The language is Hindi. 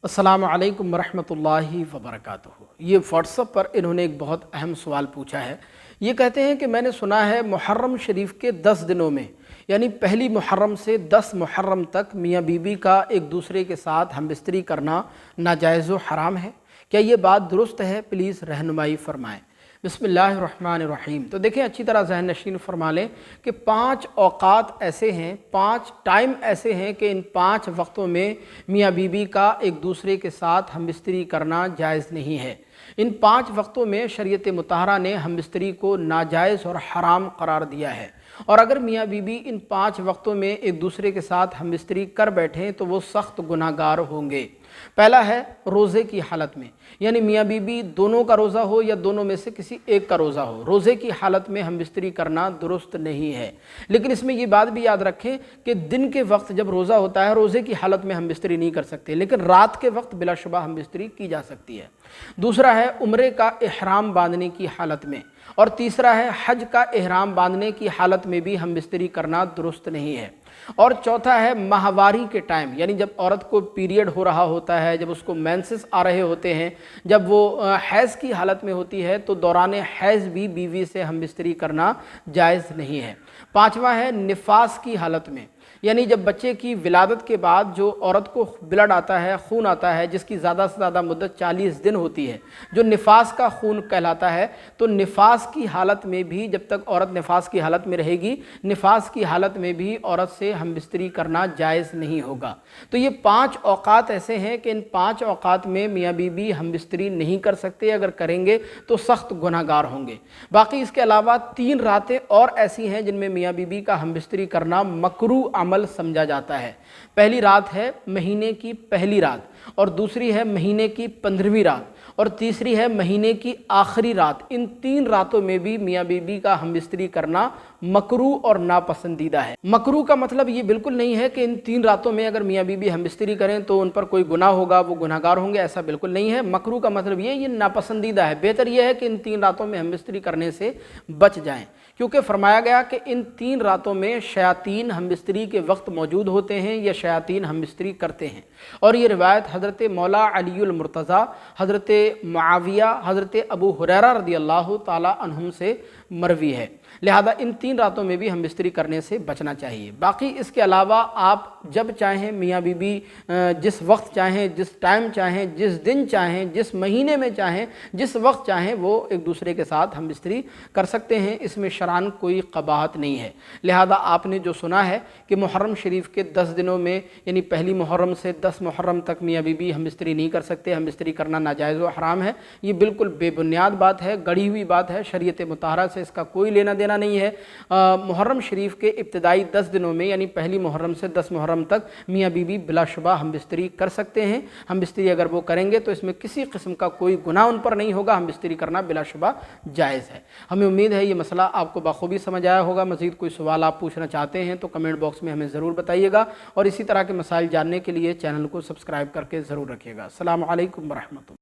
अस्सलामु अलैकुम वरहमतुल्लाहि वबरकातुहू। ये व्हाट्सएप पर इन्होंने एक बहुत अहम सवाल पूछा है। ये कहते हैं कि मैंने सुना है मुहर्रम शरीफ के 10 दिनों में यानी पहली मुहर्रम से 10 मुहर्रम तक मियाँ बीवी का एक दूसरे के साथ हमबिस्तरी करना नाजायज़ व हराम है। क्या ये बात दुरुस्त है? प्लीज़ रहनुमाई फ़रमाएँ। बिस्मिल्लाहिर्रहमानिर्रहीम। तो देखें, अच्छी तरह ज़हन नशीन फरमा लें कि 5 औक़ात ऐसे हैं, 5 टाइम ऐसे हैं कि इन 5 वक्तों में मियाँ बीवी का एक दूसरे के साथ हमबिस्तरी करना जायज़ नहीं है। इन 5 वक्तों में शरीयत मुतहरा ने हमबिस्तरी को नाजायज़ और हराम करार दिया है, और अगर मियाँ बीवी इन 5 वक्तों में एक दूसरे के साथ हमबिस्तरी कर बैठें तो वो सख्त गुनाहगार होंगे। पहला है रोज़े की हालत में, यानी मियाँ बीवी दोनों का रोज़ा हो या दोनों में से किसी एक का रोज़ा हो, रोज़े की हालत में हमबिस्तरी करना दुरुस्त नहीं है। लेकिन इसमें ये बात भी याद रखें कि दिन के वक्त जब रोज़ा होता है, रोज़े की हालत में हमबिस्तरी नहीं कर सकते, लेकिन रात के वक्त बिलाशुबा हमबिस्तरी की जा सकती है। दूसरा है उम्रे का इहराम बांधने की हालत में, और तीसरा है हज का इहराम बांधने की हालत में भी हमबिस्तरी करना दुरुस्त नहीं है। और चौथा है माहवारी के टाइम, यानी जब औरत को पीरियड हो रहा होता है, जब उसको मेंसेस आ रहे होते हैं, जब वो हैज़ की हालत में होती है, तो दौरान हैज़ भी बीवी से हमबिस्तरी करना जायज़ नहीं है। पाँचवा है निफास की हालत में, यानी जब बच्चे की विलादत के बाद जो औरत को ब्लड आता है, खून आता है, जिसकी ज़्यादा से ज़्यादा मुद्दत 40 दिन होती है, जो निफास का खून कहलाता है, तो निफास की हालत में भी जब तक औरत निफास की हालत में रहेगी, निफास की हालत में भी औरत से हमबिस्तरी करना जायज़ नहीं होगा। तो ये 5 औक़ात ऐसे हैं कि इन 5 औक़ात में मियाँ बीवी हमबिस्तरी नहीं कर सकते, अगर करेंगे तो सख्त गुनाहगार होंगे। बाकी इसके अलावा 3 रातें और ऐसी हैं जिनमें मियाँ बीवी का हमबिस्तरी करना मकरूह अमल समझा जाता है। पहली रात है महीने की पहली रात, और दूसरी है महीने की 15वीं रात, और तीसरी है महीने की आखिरी रात। इन 3 रातों में भी मियाँ बीवी का हमबिस्तरी करना मकरूह और नापसंदीदा है। मकरूह का मतलब ये बिल्कुल नहीं है कि इन 3 रातों में अगर मियाँ बीवी हमबिस्तरी करें तो उन पर कोई गुनाह होगा, वो गुनाहगार होंगे, ऐसा बिल्कुल नहीं है। मकरूह का मतलब ये नापसंदीदा है। बेहतर यह है कि इन 3 रातों में हमबिस्तरी करने से बच जाएं, क्योंकि फरमाया गया कि इन 3 रातों में शयातीन हमबिस्तरी के वक्त मौजूद होते हैं या शयातीन हमबिस्तरी करते हैं। और ये रिवायत हज़रत मौला अलीउल मुर्तज़ा, हज़रत मुआविया, हज़रत अबू हुरैरा रज़ियल्लाहु ताला अन्हुम से मरवी है। लिहाजा इन 3 रातों में भी हमबिस्तरी करने से बचना चाहिए। बाकी इसके अलावा आप जब चाहें मियाँ बीवी जिस वक्त चाहें, जिस टाइम चाहें, जिस दिन चाहें, जिस महीने में चाहें, जिस वक्त चाहें, वो एक दूसरे के साथ हमबिस्तरी कर सकते हैं। इसमें शरान कोई कबाहत नहीं है। लिहाजा आपने जो सुना है कि मुहर्रम शरीफ के 10 दिनों में यानी पहली मुहर्रम से 10 मुहर्रम तक मियाँ बीवी हमबिस्तरी नहीं कर सकते, हमबिस्तरी करना नाजायज़ व हराम है, ये बिल्कुल बेबुनियाद बात है, गढ़ी हुई बात है। शरीयत मुतहरा से इसका कोई लेना देना नहीं है। मुहर्रम शरीफ के इब्तदाई 10 दिनों में यानी पहली मुहर्रम से 10 मुहर्रम तक मियाँ बीवी बिलाशुबा हमबिस्तरी कर सकते हैं। हमबिस्तरी अगर वो करेंगे तो इसमें किसी किस्म का कोई गुनाह उन पर नहीं होगा। हमबिस्तरी करना बिलाशुबा जायज़ है। हमें उम्मीद है ये मसला आपको बखूबी समझ आया होगा। मज़ीद कोई सवाल आप पूछना चाहते हैं तो कमेंट बॉक्स में हमें ज़रूर बताइएगा, और इसी तरह के मसाइल जानने के लिए चैनल को सब्सक्राइब करके ज़रूर रखिएगा। अस्सलामु अलैकुम वरहमतुल्लाह।